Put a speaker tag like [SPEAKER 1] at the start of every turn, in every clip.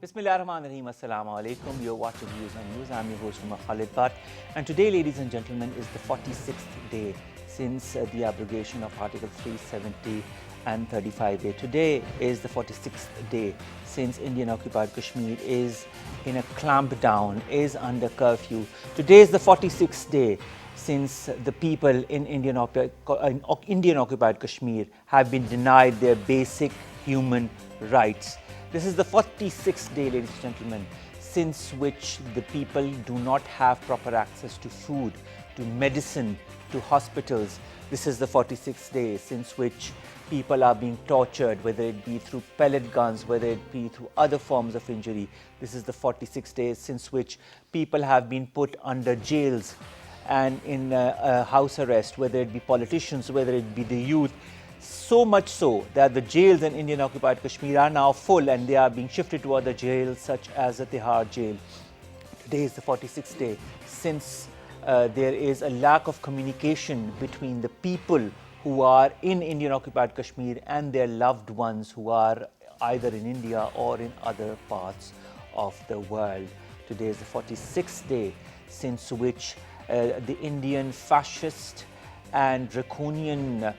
[SPEAKER 1] Bismillahirrahmanirrahim. Assalamu alaikum. You're watching Views on News. I'm your host, Omar Khalid. And today, ladies and gentlemen, is the 46th day since the abrogation of Article 370 and 35A. Today is the 46th day since Indian occupied Kashmir is in a clampdown, is under curfew. Today is the 46th day since the people in Indian occupied Kashmir have been denied their basic human rights. This is the 46th day, ladies and gentlemen, since which the people do not have proper access to food, to medicine, to hospitals. This is the 46th day since which people are being tortured, whether it be through pellet guns, whether it be through other forms of injury. This is the 46th day since which people have been put under jails and in house arrest, whether it be politicians, whether it be the youth. So much so that the jails in Indian occupied Kashmir are now full and they are being shifted to other jails such as the Tihar jail. Today is the 46th day since there is a lack of communication between the people who are in Indian occupied Kashmir and their loved ones who are either in India or in other parts of the world. Today is the 46th day since which the Indian fascist and draconian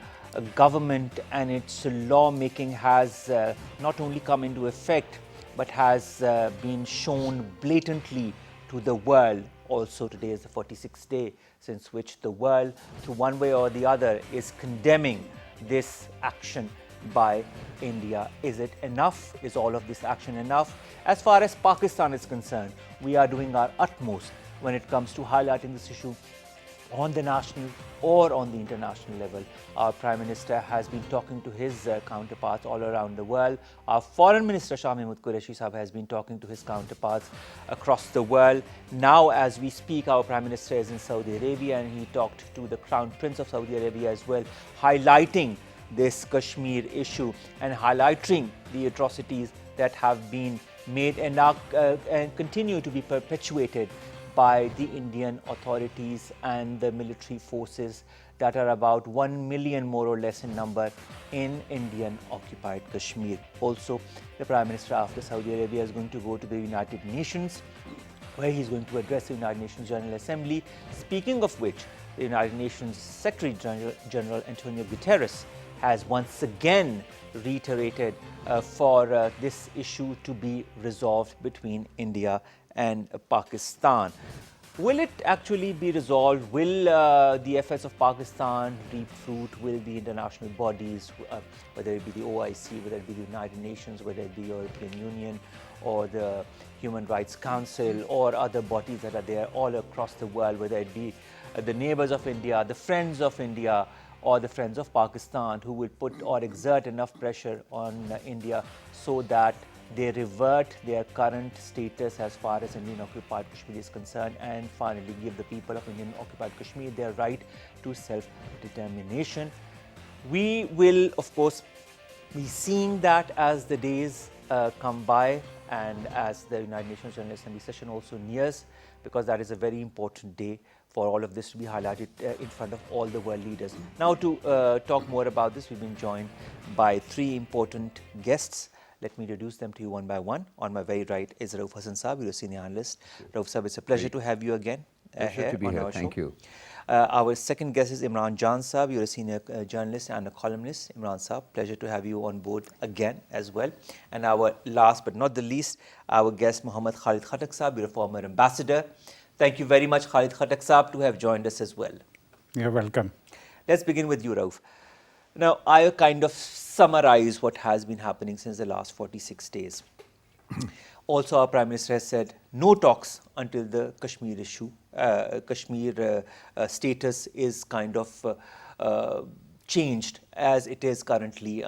[SPEAKER 1] government and its lawmaking has not only come into effect but has been shown blatantly to the world. Also, today is the 46th day since which the world, through one way or the other, is condemning this action by India. Is it enough? Is all of this action enough? As far as Pakistan is concerned, we are doing our utmost when it comes to highlighting this issue on the national or on the international level. Our Prime Minister has been talking to his counterparts all around the world. Our Foreign Minister Shah Mahmood Qureshi Sahab has been talking to his counterparts across the world. Now, as we speak, our Prime Minister is in Saudi Arabia and he talked to the Crown Prince of Saudi Arabia as well, highlighting this Kashmir issue and highlighting the atrocities that have been made and now and continue to be perpetuated by the Indian authorities and the military forces that are about 1 million more or less in number in Indian occupied Kashmir. Also, the Prime Minister after Saudi Arabia is going to go to the United Nations, where he's going to address the United Nations General Assembly. Speaking of which, the United Nations Secretary General Antonio Guterres has once again reiterated for this issue to be resolved between India and Pakistan. Will it actually be resolved? Will the efforts of Pakistan reap fruit? Will the international bodies, whether it be the OIC, whether it be the United Nations, whether it be the European Union or the Human Rights Council or other bodies that are there all across the world, whether it be the neighbors of India, the friends of India, or the friends of Pakistan, who will put or exert enough pressure on India so that they revert their current status as far as Indian occupied Kashmir is concerned and finally give the people of Indian occupied Kashmir their right to self-determination. We will, of course, be seeing that as the days come by and as the United Nations General Assembly session also nears, because that is a very important day for all of this to be highlighted in front of all the world leaders. Now, to talk more about this, we've been joined by three important guests. Let me introduce them to you one by one. On my very right is Rauf Hassan Saab, you're a senior analyst. Rauf Saab, it's a pleasure to have you again
[SPEAKER 2] here on our show. Thank you.
[SPEAKER 1] Our second guest is Imran Jan Saab, you're a senior journalist and a columnist. Imran Saab, pleasure to have you on board again as well. And our last but not the least, our guest Muhammad Khalid Khattak Saab, you're a former ambassador. Thank you very much, Khalid Khattak Saab, to have joined us as well.
[SPEAKER 3] You're welcome.
[SPEAKER 1] Let's begin with you, Rauf. Now, I kind of summarize what has been happening since the last 46 days. Also, our Prime Minister has said no talks until the Kashmir issue, Kashmir status is kind of changed as it is currently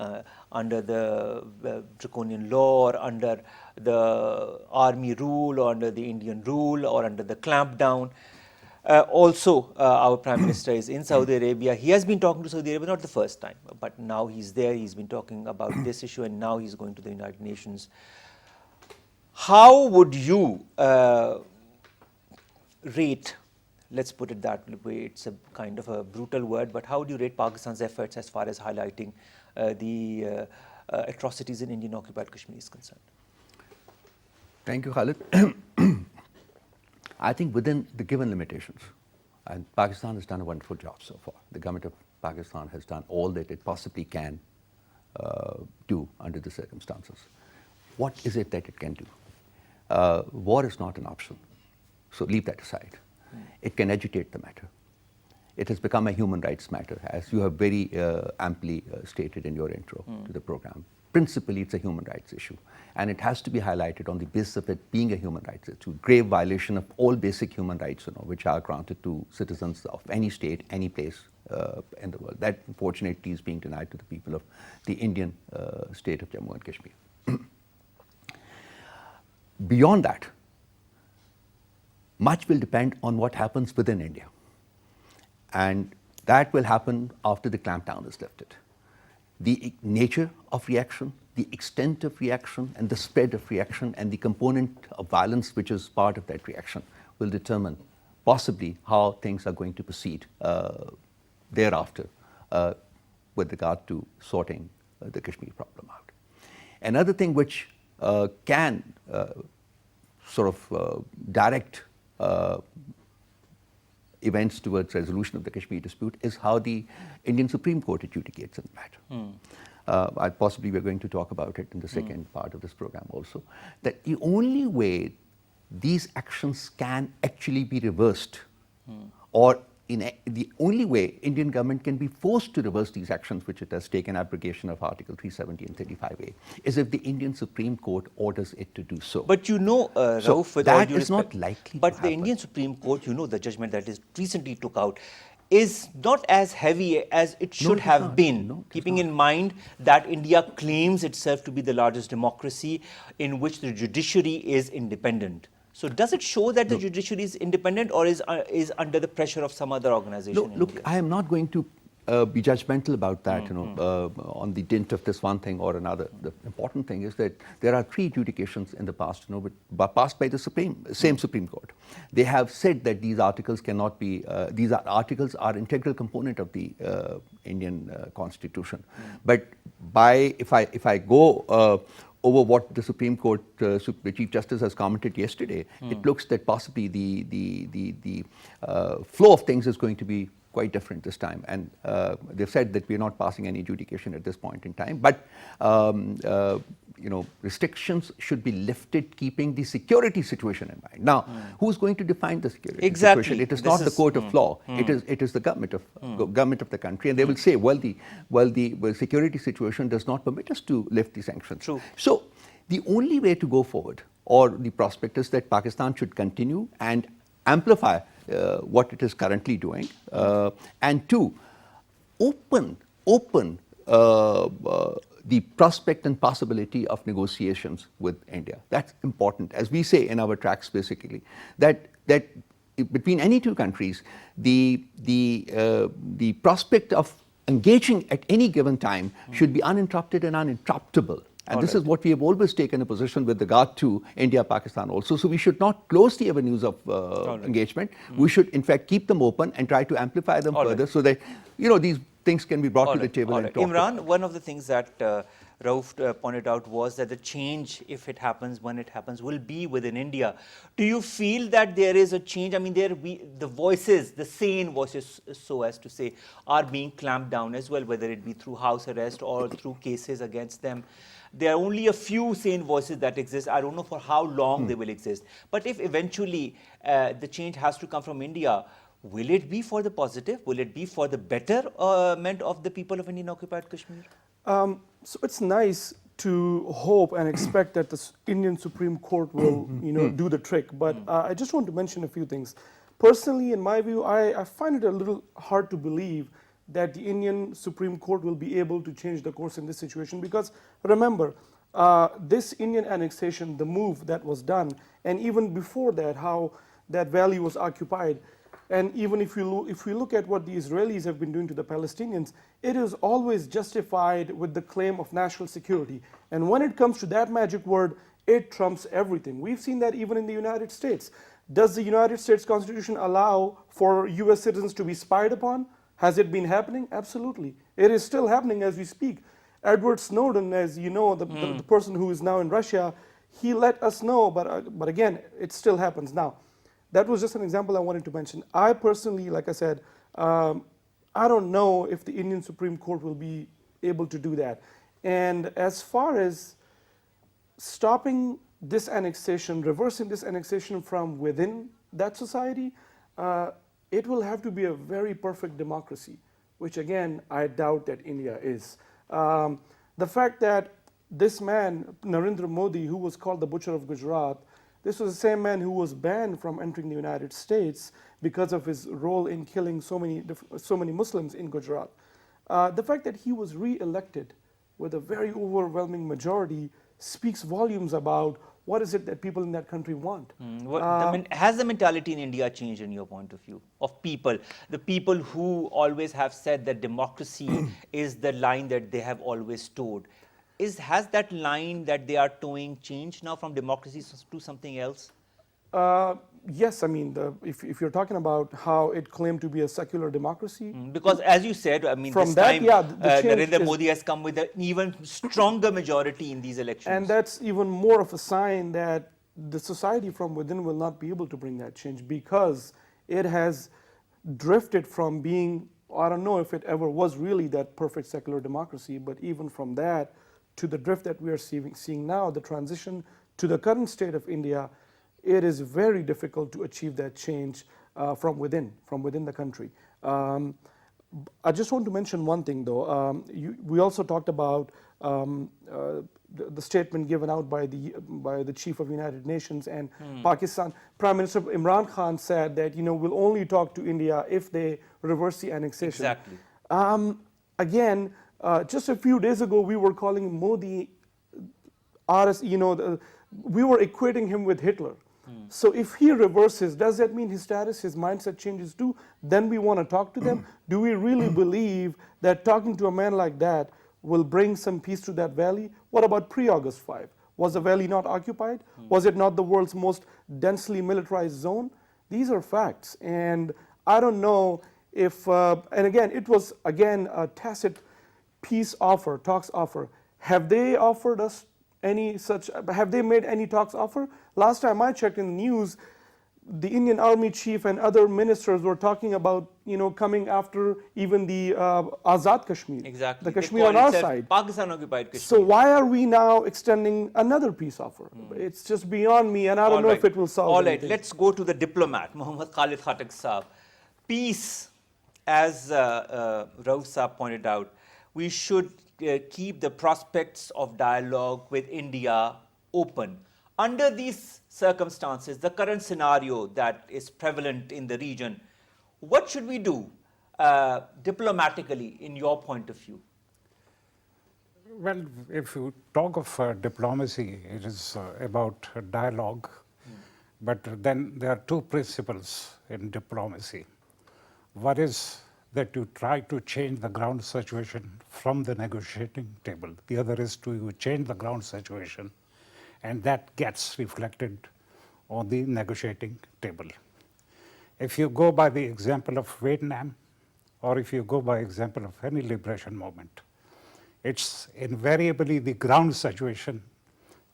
[SPEAKER 1] under the draconian law or under the army rule or under the Indian rule or under the clampdown. Also, our Prime Minister is in Saudi Arabia. He has been talking to Saudi Arabia, not the first time, but now he's there. He's been talking about this issue and now he's going to the United Nations. How would you rate, let's put it that way, it's a kind of a brutal word, but how would you rate Pakistan's efforts as far as highlighting the atrocities in Indian occupied Kashmir is concerned?
[SPEAKER 2] Thank you, Khalid. I think within the given limitations, and Pakistan has done a wonderful job so far. The government of Pakistan has done all that it possibly can do under the circumstances. What is it that it can do? War is not an option, so leave that aside. It can agitate the matter. It has become a human rights matter, as you have very amply stated in your intro to the program. Principally, it's a human rights issue, and it has to be highlighted on the basis of it being a human rights issue, grave violation of all basic human rights, which are granted to citizens of any state, any place in the world. That, unfortunately, is being denied to the people of the Indian state of Jammu and Kashmir. Beyond that, much will depend on what happens within India. And that will happen after the clampdown is lifted. The nature of reaction, the extent of reaction, and the spread of reaction, and the component of violence which is part of that reaction will determine possibly how things are going to proceed thereafter with regard to sorting the Kashmir problem out. Another thing which can direct events towards resolution of the Kashmir dispute is how the Indian Supreme Court adjudicates in the matter. Possibly we're going to talk about it in the second part of this program also, that the only way these actions can actually be reversed, or the only way Indian government can be forced to reverse these actions, which it has taken abrogation of Article 370 and 35A, is if the Indian Supreme Court orders it to do so.
[SPEAKER 1] But Rauf, with
[SPEAKER 2] that is not likely
[SPEAKER 1] but
[SPEAKER 2] to
[SPEAKER 1] the
[SPEAKER 2] happen.
[SPEAKER 1] Indian Supreme Court, the judgment that is recently took out, is not as heavy as it should have been, keeping in mind that India claims itself to be the largest democracy in which the judiciary is independent. So does it show that the judiciary is independent, or is under the pressure of some other organization?
[SPEAKER 2] Look, I am not going to be judgmental about that, on the dint of this one thing or another. The important thing is that there are 3 adjudications in the past, passed by the same Supreme Court. They have said that these articles cannot be, articles are integral component of the Indian Constitution. But if I go over what the Supreme Court, the Chief Justice has commented yesterday, it looks that possibly the flow of things is going to be quite different this time. And they've said that we're not passing any adjudication at this point in time. But, restrictions should be lifted, keeping the security situation in mind. Now, who's going to define the security situation? It is not the court of law. It is the government of the country. And they will say, well, the security situation does not permit us to lift the sanctions.
[SPEAKER 1] True.
[SPEAKER 2] So the only way to go forward, or the prospect, is that Pakistan should continue and amplify what it is currently doing, and 2, open the prospect and possibility of negotiations with India. That's important. As we say in our tracks, basically, that between any 2 countries, the prospect of engaging at any given time should be uninterrupted and uninterruptible. And this is what we have always taken a position with regard to India, Pakistan also. So we should not close the avenues of engagement. We should, in fact, keep them open and try to amplify them further so that, these things can be brought to the table and talked
[SPEAKER 1] Imran,
[SPEAKER 2] about.
[SPEAKER 1] one of the things that Rauf pointed out was that the change, if it happens, when it happens, will be within India. Do you feel that there is a change? I mean, the voices, the sane voices, so as to say, are being clamped down as well, whether it be through house arrest or through cases against them. There are only a few sane voices that exist. I don't know for how long they will exist. But if eventually the change has to come from India, will it be for the positive? Will it be for the betterment of the people of Indian occupied Kashmir?
[SPEAKER 3] So it's nice to hope and expect that the Indian Supreme Court will, do the trick. But I just want to mention a few things. Personally, in my view, I find it a little hard to believe that the Indian Supreme Court will be able to change the course in this situation, because remember, this Indian annexation, the move that was done, and even before that, how that valley was occupied, and even if we look at what the Israelis have been doing to the Palestinians, it is always justified with the claim of national security. And when it comes to that magic word, it trumps everything. We've seen that even in the United States. Does the United States Constitution allow for US citizens to be spied upon? Has it been happening? Absolutely. It is still happening as we speak. Edward Snowden, as you know, the person who is now in Russia, he let us know, but again, it still happens. Now, that was just an example I wanted to mention. I personally, like I said, I don't know if the Indian Supreme Court will be able to do that. And as far as stopping this annexation, reversing this annexation from within that society, it will have to be a very perfect democracy, which again, I doubt that India is. The fact that this man, Narendra Modi, who was called the Butcher of Gujarat, this was the same man who was banned from entering the United States because of his role in killing so many Muslims in Gujarat. The fact that he was re-elected with a very overwhelming majority speaks volumes about what is it that people in that country want.
[SPEAKER 1] Has the mentality in India changed in your point of view of people? The people who always have said that democracy is the line that they have always towed. Has that line that they are towing changed now from democracy to something else?
[SPEAKER 3] Yes, I mean, if you're talking about how it claimed to be a secular democracy.
[SPEAKER 1] Because as you said, I mean,
[SPEAKER 3] from
[SPEAKER 1] this
[SPEAKER 3] that,
[SPEAKER 1] time
[SPEAKER 3] yeah, the change
[SPEAKER 1] Narendra
[SPEAKER 3] is,
[SPEAKER 1] Modi has come with an even stronger majority in these elections.
[SPEAKER 3] and that's even more of a sign that the society from within will not be able to bring that change, because it has drifted from being, I don't know if it ever was really that perfect secular democracy, but even from that to the drift that we are seeing now, the transition to the current state of India, it is very difficult to achieve that change from within the country. I just want to mention one thing though. We also talked about the statement given out by the chief of United Nations and Pakistan. Prime Minister Imran Khan said that we'll only talk to India if they reverse the annexation.
[SPEAKER 1] Exactly.
[SPEAKER 3] Again, just a few days ago, we were calling Modi, we were equating him with Hitler. So if he reverses, does that mean his status, his mindset changes too? Then we want to talk to them. Do we really believe that talking to a man like that will bring some peace to that valley? What about pre-August 5? Was the valley not occupied? Was it not the world's most densely militarized zone? These are facts. And I don't know if, and again, it was again a tacit peace offer, talks offer. Have they offered us any such, have they made any talks offer? Last time I checked in the news, the Indian Army chief and other ministers were talking about, coming after even the Azad Kashmir.
[SPEAKER 1] Exactly.
[SPEAKER 3] The Kashmir on our side.
[SPEAKER 1] Pakistan occupied Kashmir.
[SPEAKER 3] So why are we now extending another peace offer? It's just beyond me, and I don't know if it will solve
[SPEAKER 1] All
[SPEAKER 3] anything.
[SPEAKER 1] right, let's go to the diplomat, Muhammad Khalid Khattak Saab. Peace, as Rauf Saab pointed out, we should keep the prospects of dialogue with India open. Under these circumstances, the current scenario that is prevalent in the region, what should we do diplomatically in your point of view?
[SPEAKER 4] Well, if you talk of diplomacy, it is about dialogue. But then there are two principles in diplomacy. One is that you try to change the ground situation from the negotiating table. The other is to change the ground situation, and that gets reflected on the negotiating table. If you go by the example of Vietnam, or if you go by example of any liberation movement, it's invariably the ground situation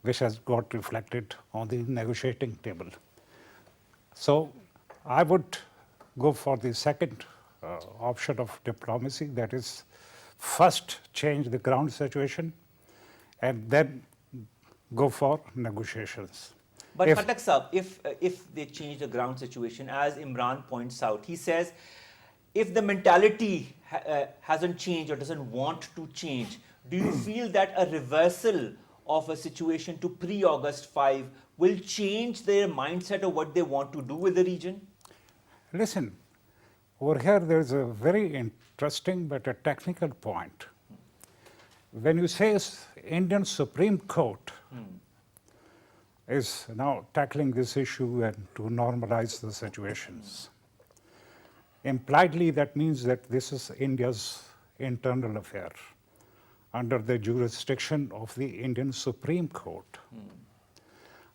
[SPEAKER 4] which has got reflected on the negotiating table. So I would go for the second option of diplomacy, that is, first change the ground situation and then go for negotiations.
[SPEAKER 1] But Khattak Saab, if they change the ground situation, as Imran points out, he says, if the mentality hasn't changed or doesn't want to change, do you feel that a reversal of a situation to pre-August 5 will change their mindset of what they want to do with the region?
[SPEAKER 4] Listen, over here there's a very interesting but a technical point. When you say Indian Supreme Court is now tackling this issue and to normalize the situations, impliedly that means that this is India's internal affair under the jurisdiction of the Indian Supreme Court.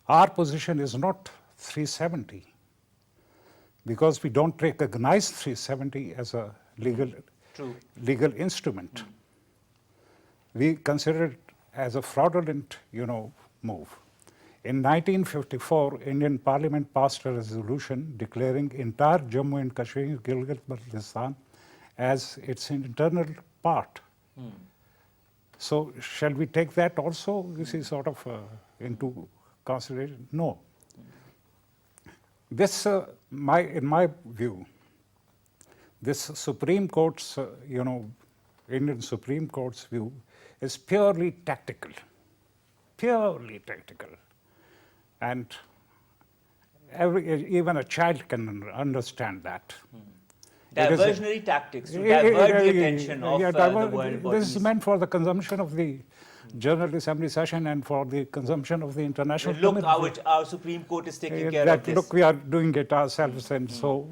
[SPEAKER 4] Our position is not 370 because we don't recognize 370 as a legal instrument. We consider it as a fraudulent, move. In 1954, Indian Parliament passed a resolution declaring entire Jammu and Kashmir, Gilgit-Baltistan as its internal part. So shall we take that also, this is sort of into consideration? No. This, in my view, this Supreme Court's, Indian Supreme Court's view is purely tactical. And even a child can understand that.
[SPEAKER 1] Diversionary tactics to divert the attention of the world bodies.
[SPEAKER 4] This is meant for the consumption of the General Assembly session and for the consumption of the international
[SPEAKER 1] community. Look, our Supreme Court is taking care of this.
[SPEAKER 4] Look, we are doing it ourselves, and so,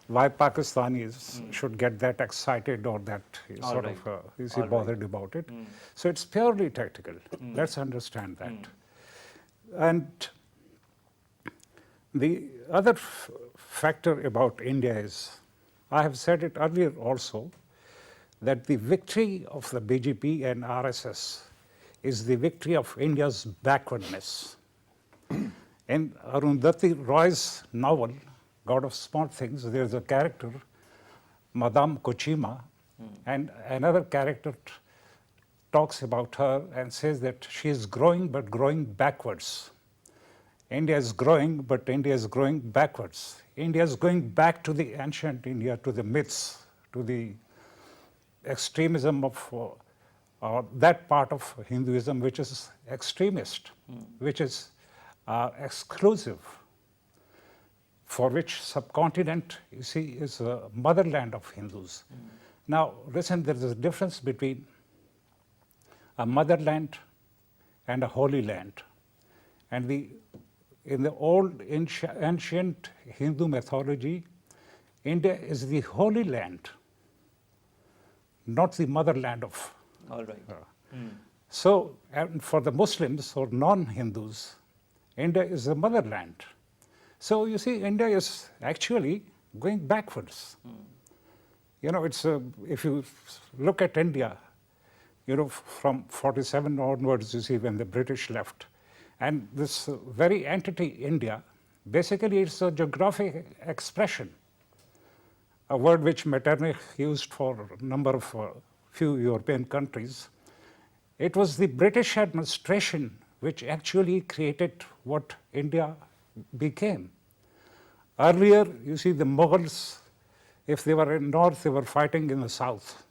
[SPEAKER 4] why Pakistanis should get that excited or that sort of is bothered about it. So it's purely tactical. Let's understand that. And the other factor about India is, I have said it earlier also, that the victory of the BJP and RSS is the victory of India's backwardness. In Arundhati Roy's novel, God of Small Things, there's a character, Madame Kochima, and another character talks about her and says that she is growing, but growing backwards. India is growing, but India is growing backwards. India is going back to the ancient India, to the myths, to the extremism of that part of Hinduism which is extremist, which is exclusive, for which subcontinent, you see, is a motherland of Hindus. Now, listen, there is a difference between a motherland and a holy land. And in the old ancient Hindu mythology, India is the holy land, not the motherland of.
[SPEAKER 1] All right.
[SPEAKER 4] So, and for the Muslims or non-Hindus, India is the motherland. So you see, India is actually going backwards. It's if you look at India, from 47 onwards, you see, when the British left, and this very entity, India, basically it's a geographic expression, a word which Metternich used for a number of few European countries. It was the British administration which actually created what India became. Earlier, you see, the Mughals, if they were in north, they were fighting in the south.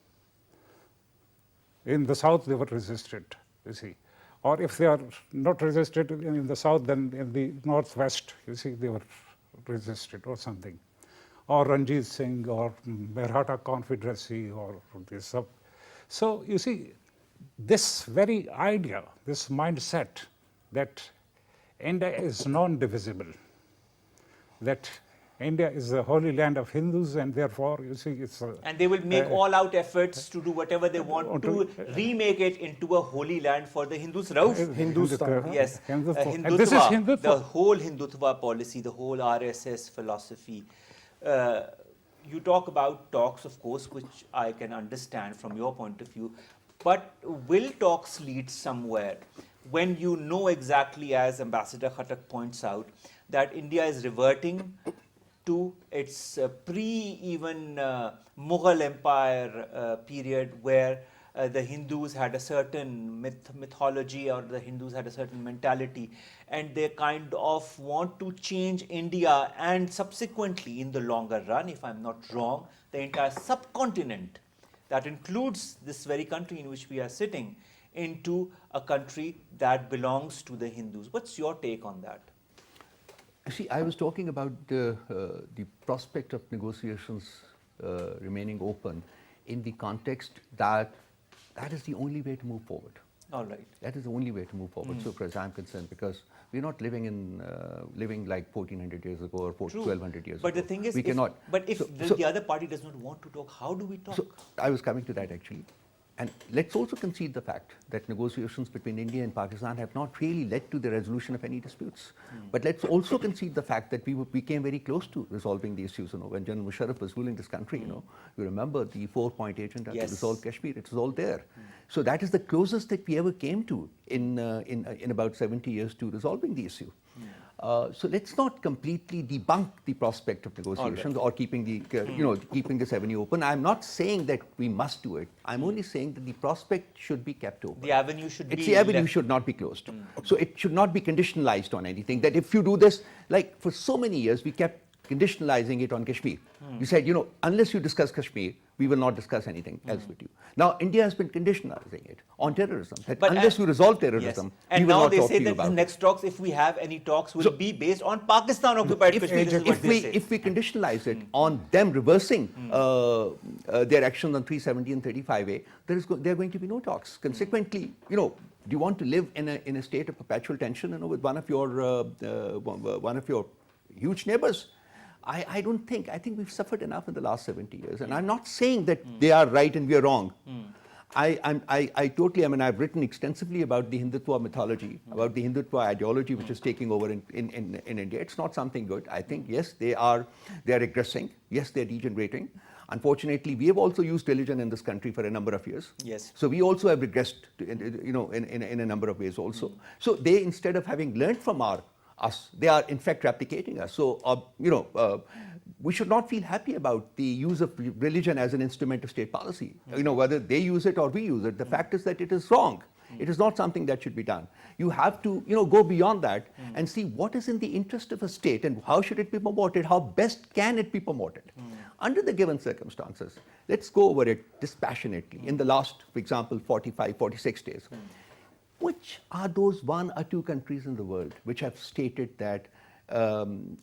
[SPEAKER 4] In the south, they were resisted, you see. Or if they are not resisted in the south, then in the northwest, you see, they were resisted or something. Or Ranjit Singh or Maratha Confederacy or this. So you see, this very idea, this mindset that India is non-divisible, that India is the holy land of Hindus, and therefore, you see, it's
[SPEAKER 1] and they will make all-out efforts to do whatever they want to remake it into a holy land for the Hindus. Rauf?
[SPEAKER 3] Hindustan.
[SPEAKER 1] Yes.
[SPEAKER 4] Hindutva. And this is Hindutva.
[SPEAKER 1] The whole Hindutva policy, the whole RSS philosophy. You talk about talks, of course, which I can understand from your point of view, but will talks lead somewhere when you know exactly, as Ambassador Khattak points out, that India is reverting to its pre-even Mughal Empire period, where the Hindus had a certain mythology, or the Hindus had a certain mentality, and they kind of want to change India, and subsequently, in the longer run, if I'm not wrong, the entire subcontinent that includes this very country in which we are sitting, into a country that belongs to the Hindus. What's your take on that?
[SPEAKER 2] See, I was talking about the prospect of negotiations remaining open in the context that is the only way to move forward.
[SPEAKER 1] All right.
[SPEAKER 2] That is the only way to move forward, so far as I'm concerned, because we're not living like 1400 years ago or 1200 years ago.
[SPEAKER 1] But the thing is,
[SPEAKER 2] we cannot.
[SPEAKER 1] But if the other party does not want to talk, how do we talk?
[SPEAKER 2] So I was coming to that actually. And let's also concede the fact that negotiations between India and Pakistan have not really led to the resolution of any disputes. But let's also concede the fact that we came very close to resolving the issues. When General Musharraf was ruling this country, you remember the 4-point agenda to resolve Kashmir. It was all there. So that is the closest that we ever came to in about 70 years to resolving the issue. So let's not completely debunk the prospect of negotiations or keeping keeping this avenue open. I'm not saying that we must do it. I'm only saying that the prospect should be kept open.
[SPEAKER 1] The avenue should be
[SPEAKER 2] The avenue should not be closed. So it should not be conditionalized on anything. That if you do this, like for so many years, we kept conditionalizing it on Kashmir. You said, unless you discuss Kashmir, we will not discuss anything else with you. Now, India has been conditionalizing it on terrorism. That unless you resolve terrorism, we will not talk to you about it.
[SPEAKER 1] And now they say that the next talks, if we have any talks, will be based on Pakistan-occupied Kashmir.
[SPEAKER 2] If we conditionalize it on them reversing their actions on 370 and 35A, there are going to be no talks. Consequently, do you want to live in a state of perpetual tension, with one of your huge neighbors? I don't think. I think we've suffered enough in the last 70 years. And I'm not saying that they are right and we are wrong. I totally, I've written extensively about the Hindutva mythology, about the Hindutva ideology which is taking over in India. It's not something good. I think, yes, they are regressing. Yes, they're degenerating. Unfortunately, we have also used religion in this country for a number of years.
[SPEAKER 1] Yes.
[SPEAKER 2] So we also have regressed, in a number of ways also. So they, instead of having learned from us, they are in fact replicating us. So, we should not feel happy about the use of religion as an instrument of state policy. Whether they use it or we use it, the fact is that it is wrong. It is not something that should be done. You have to, go beyond that and see what is in the interest of a state and how should it be promoted, how best can it be promoted. Under the given circumstances, let's go over it dispassionately. In the last, for example, 45, 46 days. Which are those 1 or 2 countries in the world which have stated that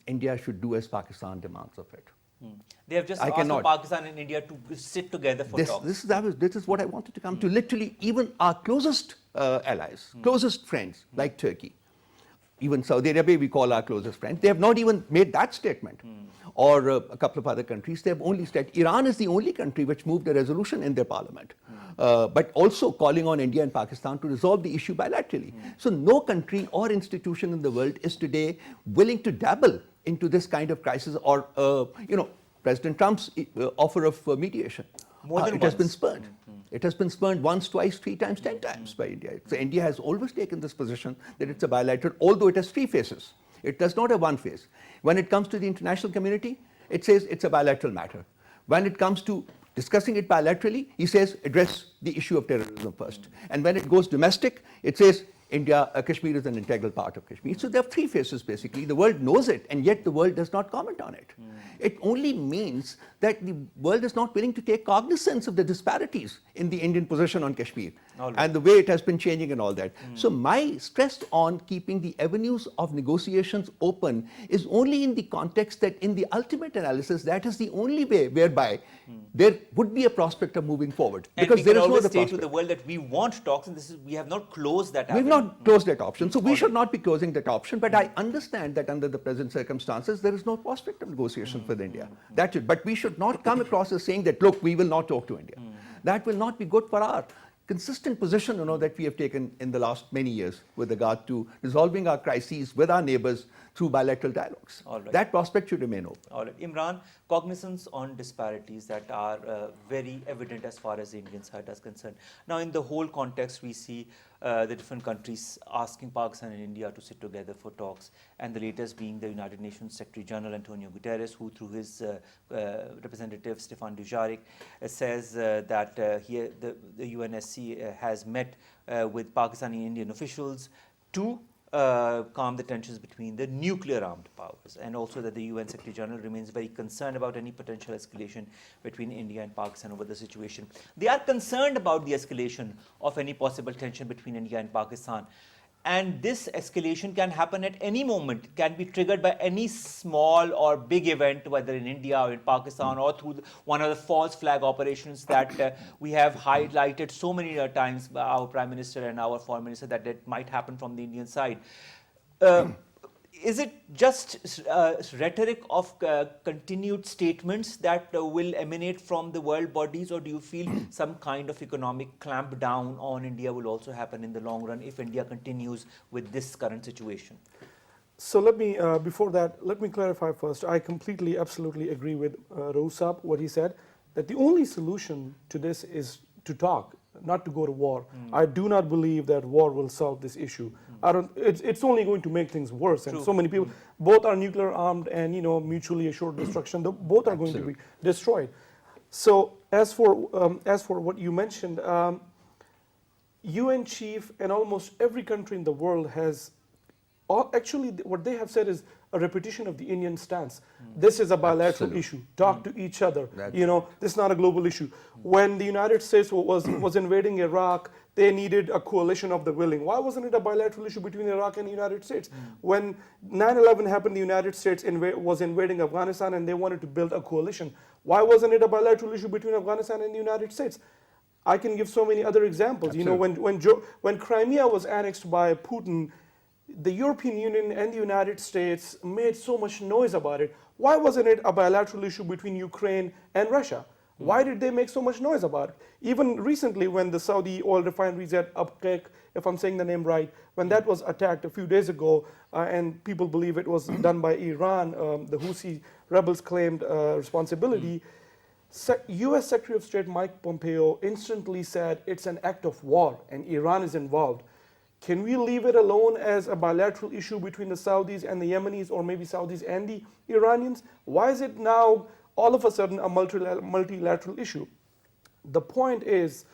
[SPEAKER 2] India should do as Pakistan demands of it?
[SPEAKER 1] They have just asked for Pakistan and India to sit together for talks.
[SPEAKER 2] This is what I wanted to come to. Literally, even our closest allies, closest friends, like Turkey, even Saudi Arabia we call our closest friend, they have not even made that statement. Or a couple of other countries, they have only said, Iran is the only country which moved a resolution in their parliament, but also calling on India and Pakistan to resolve the issue bilaterally. So no country or institution in the world is today willing to dabble into this kind of crisis or, President Trump's offer of mediation. It has been spurned. It has been spurned once, twice, 3 times, 10 times by India. So India has always taken this position that it's a bilateral, although it has 3 faces. It does not have 1 face. When it comes to the international community, it says it's a bilateral matter. When it comes to discussing it bilaterally, he says address the issue of terrorism first. And when it goes domestic, it says Kashmir is an integral part of Kashmir. So there are 3 faces basically. The world knows it, and yet the world does not comment on it. It only means that the world is not willing to take cognizance of the disparities in the Indian position on Kashmir and the way it has been changing and all that. So my stress on keeping the avenues of negotiations open is only in the context that in the ultimate analysis, that is the only way whereby there would be a prospect of moving forward.
[SPEAKER 1] And because there is no other prospect. To the world that we want talks, and we have not closed that avenue.
[SPEAKER 2] We've not closed that option. So we should not be closing that option. But I understand that under the present circumstances, there is no prospect of negotiation with India. But we should not come across as saying that, look, we will not talk to India. That will not be good for our consistent position, that we have taken in the last many years with regard to resolving our crises with our neighbors through bilateral dialogues. That prospect should remain open.
[SPEAKER 1] All right. Imran, cognizance on disparities that are very evident as far as the Indian side is concerned. Now, in the whole context, we see the different countries asking Pakistan and India to sit together for talks, and the latest being the United Nations Secretary General Antonio Guterres, who through his representative Stéphane Dujarric says that the UNSC has met with Pakistani and Indian officials to calm the tensions between the nuclear armed powers, and also that the UN Secretary General remains very concerned about any potential escalation between India and Pakistan over the situation. They are concerned about the escalation of any possible tension between India and Pakistan. And this escalation can happen at any moment, can be triggered by any small or big event, whether in India or in Pakistan, or through one of the false flag operations that we have highlighted so many times by our Prime Minister and our Foreign Minister that it might happen from the Indian side. is it just rhetoric of continued statements that will emanate from the world bodies, or do you feel some kind of economic clamp down on India will also happen in the long run if India continues with this current situation?
[SPEAKER 3] So let me, before that, let me clarify first. I completely, absolutely agree with Rousab, what he said, that the only solution to this is to talk, not to go to war. I do not believe that war will solve this issue. It's only going to make things worse. And so many people, both are nuclear armed and mutually assured destruction. Both are going to be destroyed. So as for what you mentioned, UN chief and almost every country in the world has. Actually, what they have said is a repetition of the Indian stance. This is a bilateral issue. Talk to each other. This is not a global issue. When the United States was invading Iraq, they needed a coalition of the willing. Why wasn't it a bilateral issue between Iraq and the United States? When 9/11 happened, the United States was invading Afghanistan and they wanted to build a coalition. Why wasn't it a bilateral issue between Afghanistan and the United States? I can give so many other examples. When Crimea was annexed by Putin, the European Union and the United States made so much noise about it. Why wasn't it a bilateral issue between Ukraine and Russia? Why did they make so much noise about it? Even recently, when the Saudi oil refineries at Abqaiq, if I'm saying the name right, when that was attacked a few days ago, and people believe it was done by Iran, the Houthi rebels claimed responsibility, US Secretary of State Mike Pompeo instantly said it's an act of war and Iran is involved. Can we leave it alone as a bilateral issue between the Saudis and the Yemenis, or maybe Saudis and the Iranians? Why is it now all of a sudden a multilateral issue? The point is,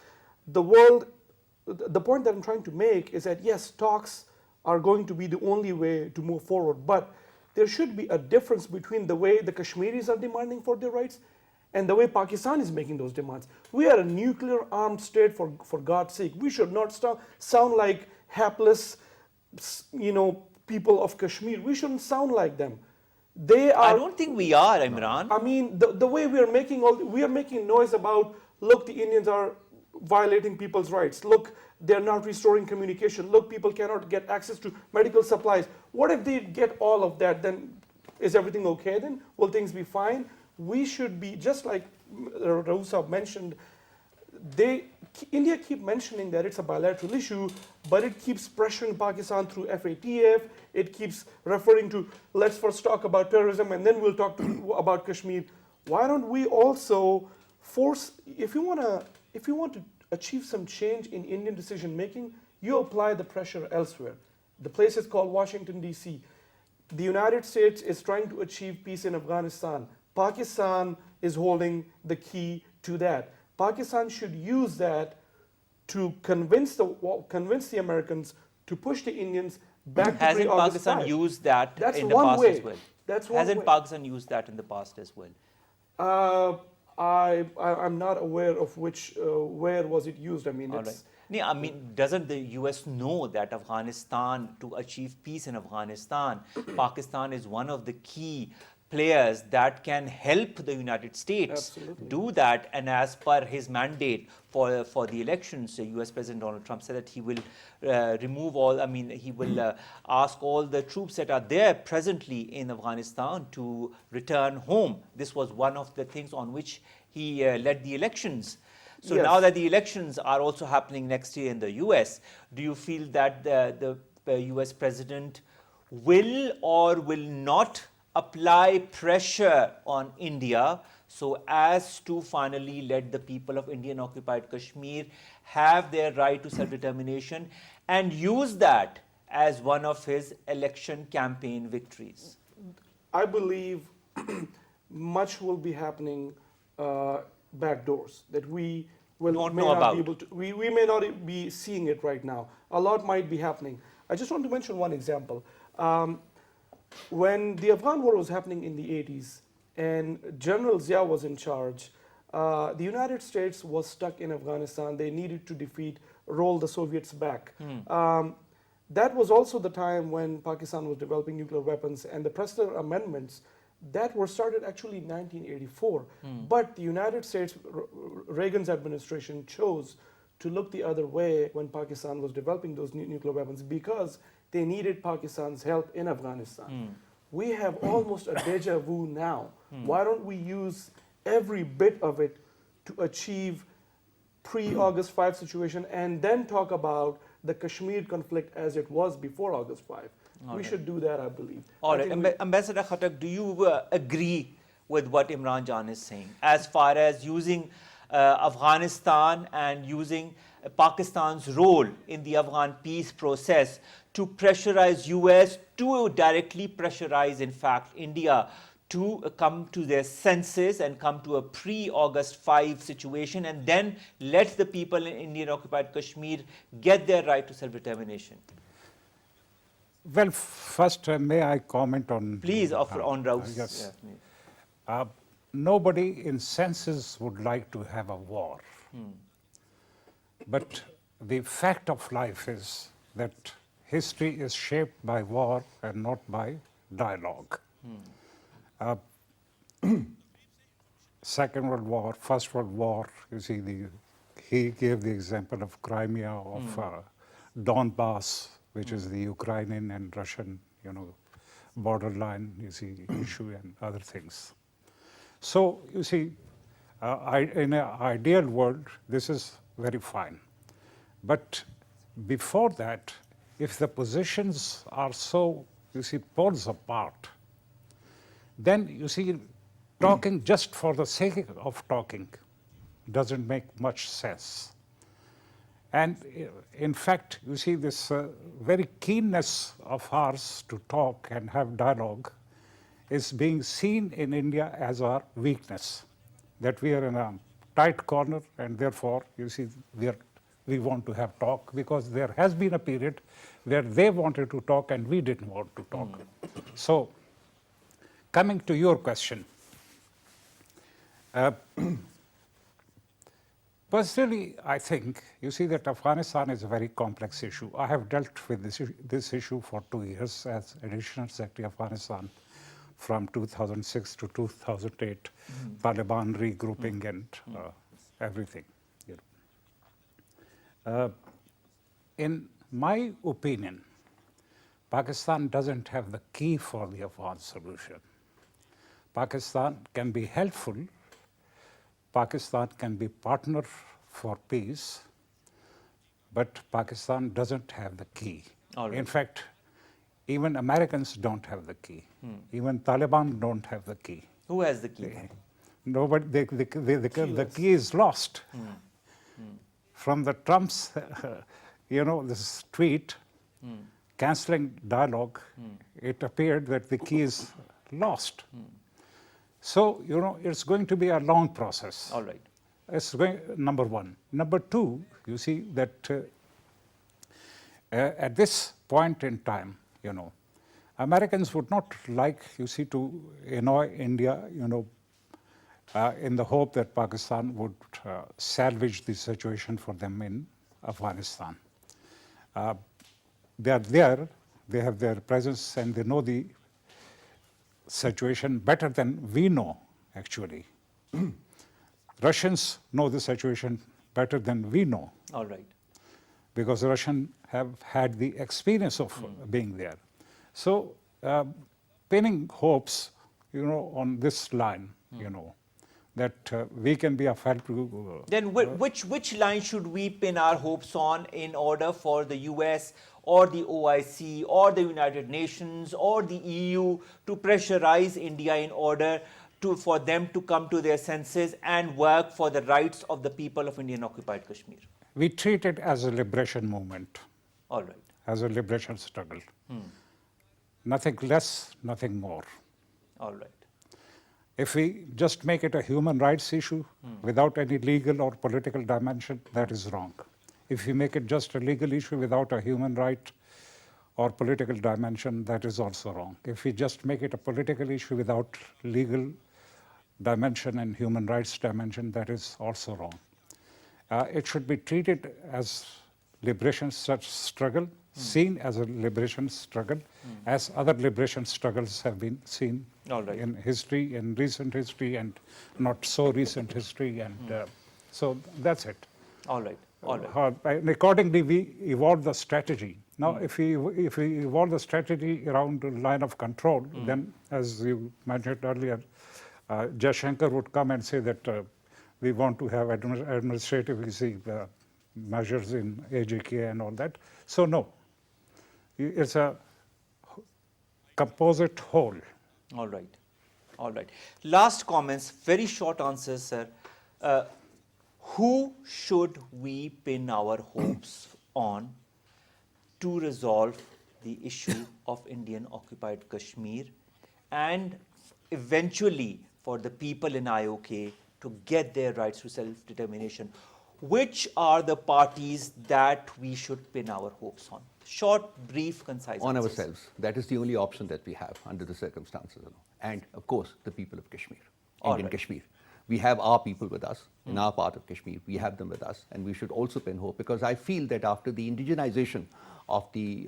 [SPEAKER 3] the point that I'm trying to make is that yes, talks are going to be the only way to move forward, but there should be a difference between the way the Kashmiris are demanding for their rights and the way Pakistan is making those demands. We are a nuclear armed state, for God's sake. We should not sound like hapless, people of Kashmir. We shouldn't sound like them. They are. I
[SPEAKER 1] don't think we are, Imran.
[SPEAKER 3] I mean, the way we are making noise about, look, the Indians are violating people's rights. Look, they're not restoring communication. Look, people cannot get access to medical supplies. What if they get all of that? Then is everything okay? Then will things be fine? We should be, just like Rousab mentioned, India keep mentioning that it's a bilateral issue, but it keeps pressuring Pakistan through FATF. It keeps referring to, let's first talk about terrorism and then we'll talk about Kashmir. Why don't we also force, if you want to achieve some change in Indian decision making, you apply the pressure elsewhere. The place is called Washington, D.C. The United States is trying to achieve peace in Afghanistan. Pakistan is holding the key to that. Pakistan should use that to convince the Americans to push the Indians back to
[SPEAKER 1] pre-August 5. Hasn't Pakistan used that in the past as well? Hasn't Pakistan used that in the past as well?
[SPEAKER 3] I'm not aware of where was it used. I mean,
[SPEAKER 1] doesn't the US know that Afghanistan, to achieve peace in Afghanistan, Pakistan is one of the key players that can help the United States do that? And as per his mandate for the elections, US President Donald Trump said that he will he will ask all the troops that are there presently in Afghanistan to return home. This was one of the things on which he led the elections. So now that the elections are also happening next year in the US, do you feel that the US President will or will not apply pressure on India so as to finally let the people of Indian occupied Kashmir have their right to self-determination and use that as one of his election campaign victories?
[SPEAKER 3] I believe much will be happening back doors that we may not be able to. We may not be seeing it right now. A lot might be happening. I just want to mention one example. When the Afghan war was happening in the 80s and General Zia was in charge, the United States was stuck in Afghanistan. They needed to roll the Soviets back. That was also the time when Pakistan was developing nuclear weapons, and the Preston amendments that were started actually in 1984. But the United States, Reagan's administration chose to look the other way when Pakistan was developing those nuclear weapons because they needed Pakistan's help in Afghanistan. We have almost a deja vu now. Why don't we use every bit of it to achieve pre-August 5 situation and then talk about the Kashmir conflict as it was before August 5? We should do that, I believe.
[SPEAKER 1] All right. Ambassador Khattak, do you agree with what Imran Jan is saying as far as using Afghanistan and using Pakistan's role in the Afghan peace process to pressurize US, to directly pressurize, in fact, India to come to their senses and come to a pre-August 5 situation and then let the people in Indian-occupied Kashmir get their right to self-determination?
[SPEAKER 4] Well, first, may I comment on...
[SPEAKER 1] Please offer on Rouse.
[SPEAKER 4] Yes. Nobody in senses would like to have a war. But the fact of life is that history is shaped by war and not by dialogue. Second World War, First World War, you see, he gave the example of Crimea, of Donbass, which is the Ukrainian and Russian, borderline, issue and other things. So, you see, in an ideal world, this is very fine. But before that, if the positions are so, poles apart, then, talking just for the sake of talking doesn't make much sense. And in fact, this very keenness of ours to talk and have dialogue is being seen in India as our weakness, that we are in a tight corner and therefore, we want to have talk because there has been a period where they wanted to talk and we didn't want to talk. So, coming to your question, personally, I think, that Afghanistan is a very complex issue. I have dealt with this issue for 2 years as Additional Secretary of Afghanistan from 2006 to 2008, Taliban regrouping and everything. In my opinion, Pakistan doesn't have the key for the Afghan solution. Pakistan can be helpful. Pakistan can be partner for peace, but Pakistan doesn't have the key. In fact, even Americans don't have the key. Even Taliban don't have the key.
[SPEAKER 1] Who has the key?
[SPEAKER 4] Nobody. The key is lost. From the Trump's, this tweet, canceling dialogue, it appeared that the key is lost. So, it's going to be a long process.
[SPEAKER 1] All right.
[SPEAKER 4] It's going, number one. Number two, you see that at this point in time, Americans would not like, to annoy India, in the hope that Pakistan would salvage the situation for them in Afghanistan. They are there, they have their presence, and they know the situation better than we know, actually. Russians know the situation better than we know.
[SPEAKER 1] All right.
[SPEAKER 4] Because Russians have had the experience of being there. So, pinning hopes, on this line, that we can be of help to...
[SPEAKER 1] Then which line should we pin our hopes on in order for the US or the OIC or the United Nations or the EU to pressurize India in order for them to come to their senses and work for the rights of the people of Indian-occupied Kashmir?
[SPEAKER 4] We treat it as a liberation movement.
[SPEAKER 1] All right.
[SPEAKER 4] As a liberation struggle. Nothing less, nothing more.
[SPEAKER 1] All right.
[SPEAKER 4] If we just make it a human rights issue without any legal or political dimension, that is wrong. If we make it just a legal issue without a human right or political dimension, that is also wrong. If we just make it a political issue without legal dimension and human rights dimension, that is also wrong. It should be treated as liberation struggle, seen as a liberation struggle, as other liberation struggles have been seen in history, in recent history, and not so recent history. And so that's it.
[SPEAKER 1] All right. All right.
[SPEAKER 4] And accordingly, we evolved the strategy. Now, if we evolve the strategy around the line of control, then, as you mentioned earlier, Jaishankar would come and say that we want to have administrative easy measures in AJK and all that. So no, it's a composite whole.
[SPEAKER 1] All right. All right. Last comments, very short answers, sir. Who should we pin our hopes on to resolve the issue of Indian occupied Kashmir and eventually for the people in IOK to get their rights to self-determination? Which are the parties that we should pin our hopes on? Short, brief, concise
[SPEAKER 2] On
[SPEAKER 1] answers.
[SPEAKER 2] ourselves. That is the only option that we have under the circumstances. And of course, the people of Kashmir,
[SPEAKER 1] All
[SPEAKER 2] Indian
[SPEAKER 1] right.
[SPEAKER 2] Kashmir. We have our people with us in our part of Kashmir. We have them with us, and we should also pin hope, because I feel that after the indigenization of the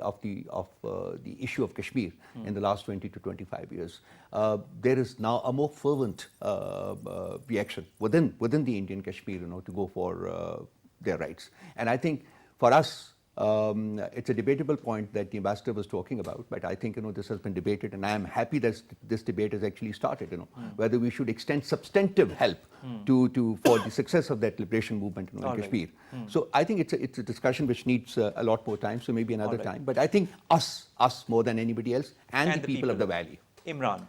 [SPEAKER 2] issue of Kashmir in the last 20 to 25 years, there is now a more fervent reaction within the Indian Kashmir, to go for their rights. And I think for us, it's a debatable point that the ambassador was talking about, but I think this has been debated, and I am happy that this debate has actually started. Whether we should extend substantive help for the success of that liberation movement in Kashmir. So I think it's a discussion which needs a lot more time. So maybe another time. But I think us more than anybody else, and the people of the valley.
[SPEAKER 1] Imran.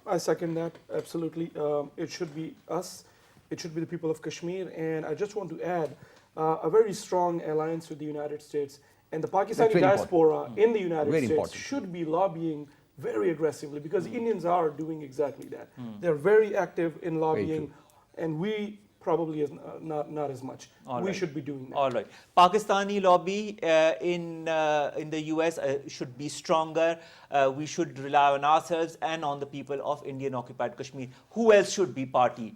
[SPEAKER 3] I second that, absolutely. It should be us, it should be the people of Kashmir, and I just want to add a very strong alliance with the United States, and the Pakistani
[SPEAKER 2] very
[SPEAKER 3] diaspora in the United
[SPEAKER 2] Very
[SPEAKER 3] States
[SPEAKER 2] important.
[SPEAKER 3] should be lobbying very aggressively, because Indians are doing exactly that. They're very active in lobbying, and we probably not as much. We should be doing that.
[SPEAKER 1] All right. Pakistani lobby in the US should be stronger. We should rely on ourselves and on the people of Indian occupied Kashmir. Who else should be party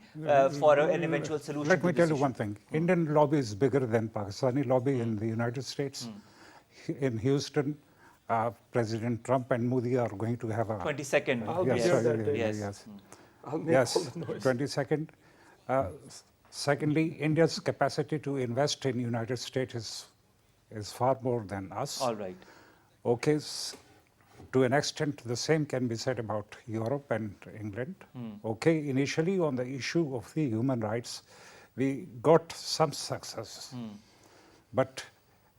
[SPEAKER 1] for an eventual solution?
[SPEAKER 4] Let me
[SPEAKER 1] to
[SPEAKER 4] tell
[SPEAKER 1] this
[SPEAKER 4] you
[SPEAKER 1] issue?
[SPEAKER 4] one thing. Indian lobby is bigger than Pakistani lobby in the United States. In Houston, President Trump and Modi are going to have a
[SPEAKER 1] 22nd.
[SPEAKER 3] I'll be
[SPEAKER 4] yes,
[SPEAKER 3] there
[SPEAKER 4] sorry,
[SPEAKER 3] that day.
[SPEAKER 1] Yes.
[SPEAKER 3] I'll make
[SPEAKER 4] yes,
[SPEAKER 3] all the noise.
[SPEAKER 4] 22nd. Secondly, India's capacity to invest in United States is far more than us.
[SPEAKER 1] All right.
[SPEAKER 4] Okay, to an extent, the same can be said about Europe and England. Okay, initially on the issue of the human rights, we got some success. But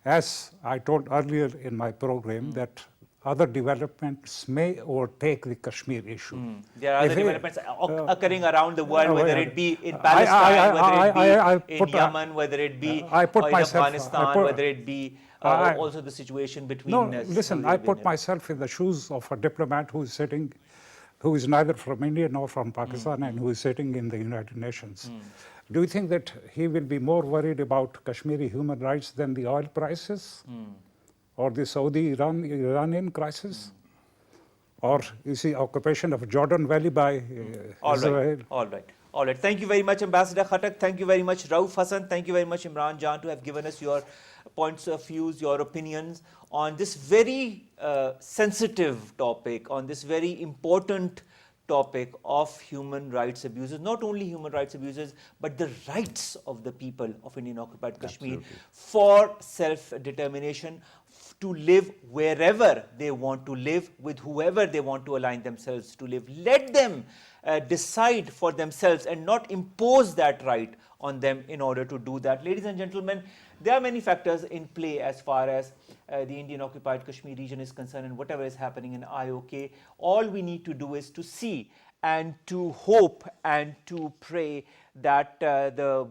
[SPEAKER 4] as I told earlier in my program, that other developments may overtake the Kashmir issue.
[SPEAKER 1] There are other
[SPEAKER 4] If we-
[SPEAKER 1] developments occurring around the world, whether
[SPEAKER 4] yeah.
[SPEAKER 1] it be in Palestine, whether it be in
[SPEAKER 4] put-
[SPEAKER 1] Yemen, whether it be
[SPEAKER 4] I put
[SPEAKER 1] in
[SPEAKER 4] myself-
[SPEAKER 1] Afghanistan,
[SPEAKER 4] I put-
[SPEAKER 1] whether it be
[SPEAKER 4] I-
[SPEAKER 1] also the situation between.
[SPEAKER 4] No, listen,
[SPEAKER 1] Saudi
[SPEAKER 4] I
[SPEAKER 1] Arabia
[SPEAKER 4] put
[SPEAKER 1] and-
[SPEAKER 4] myself in the shoes of a diplomat who is neither from India nor from Pakistan, and who is sitting in the United Nations. Do you think that he will be more worried about Kashmiri human rights than the oil prices? Or the Saudi-Iranian crisis? Or you see, occupation of Jordan Valley by
[SPEAKER 1] All
[SPEAKER 4] Israel?
[SPEAKER 1] right, all right, all right. Thank you very much, Ambassador Khattak. Thank you very much, Rauf Hassan. Thank you very much, Imran Jan, to have given us your points of views, your opinions on this very sensitive topic, on this very important topic of human rights abuses. Not only human rights abuses, but the rights of the people of Indian occupied Kashmir for self-determination, to live wherever they want to live, with whoever they want to align themselves to live. Let them decide for themselves and not impose that right on them in order to do that. Ladies and gentlemen, there are many factors in play as far as the Indian occupied Kashmir region is concerned, and whatever is happening in IOK. All we need to do is to see and to hope and to pray that the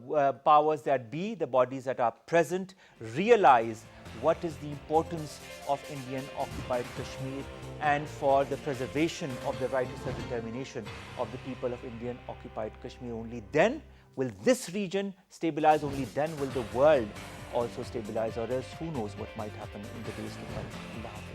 [SPEAKER 1] powers that be, the bodies that are present, realize what is the importance of Indian occupied Kashmir and for the preservation of the right to self-determination of the people of Indian occupied Kashmir. Only then will this region stabilize, only then will the world also stabilize, or else who knows what might happen in the days to come. Allah Hafiz.